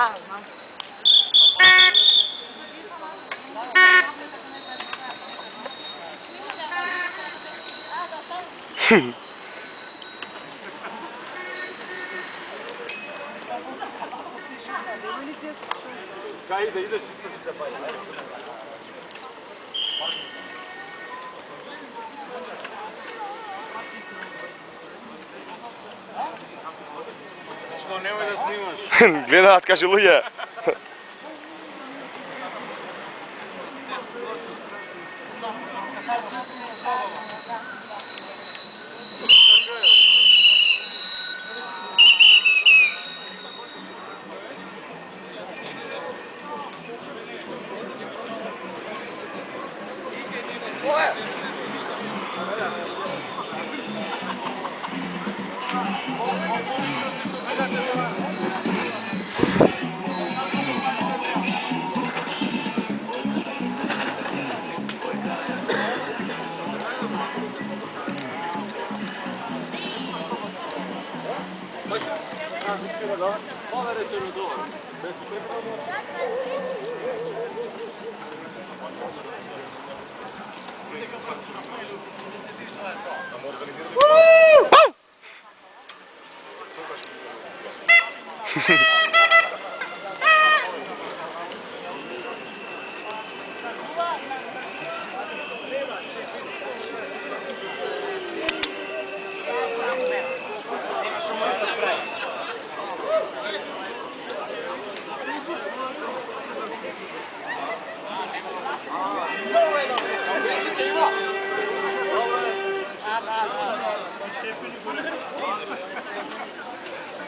Ide. Nemoj da snimaš. Gledat, kaže Luje.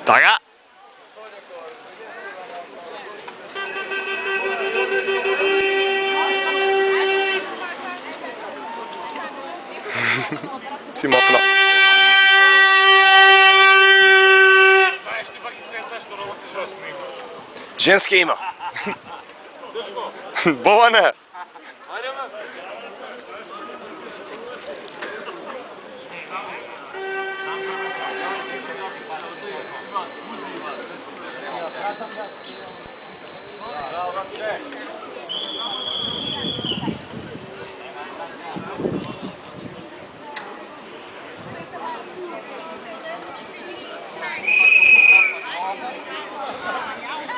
Така. Си мапна. Знаеш ти пак и свестна, що работиш с него. Женски има. Дъшко. Боване. Айде, ма.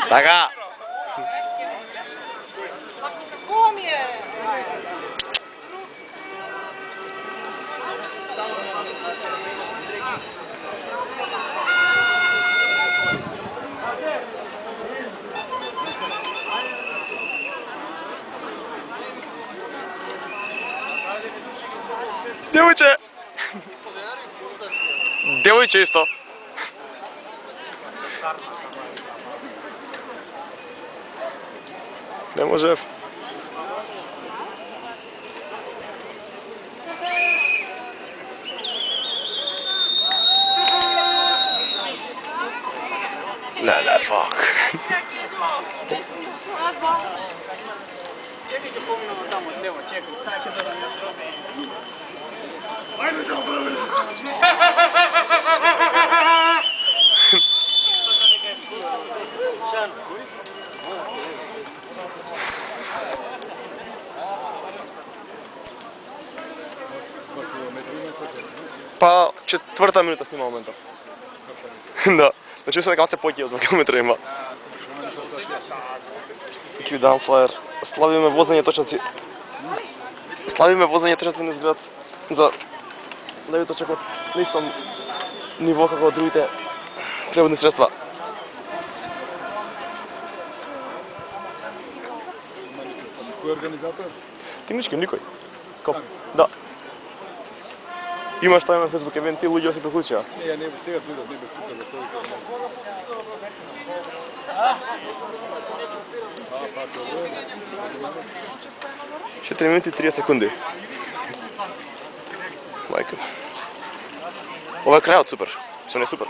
Така. Какво ми е? Девойче. Девойче исто. Не може. Не, фак. Чекай, че поминам там от него, чекай. Сега ще да размеш рози. Айде се оправи. Па, четвърта минута снима момента. Да. Значи се накам се поки от 2 км има. Ки ви давам флаер. Славиме возење точаци. Славиме возење точаци на изград за да ви точакот на истом ниво како другите преводни средства. Кој е организатор? Технички никој. Коп. Да. Има што има Facebook евент и луѓе се приклучија. Не, ја не сега дојдов, не бев тука за тој. Па, добро. 4 минути и 30 секунди. Мајка. Ова е крајот супер. Се не е супер.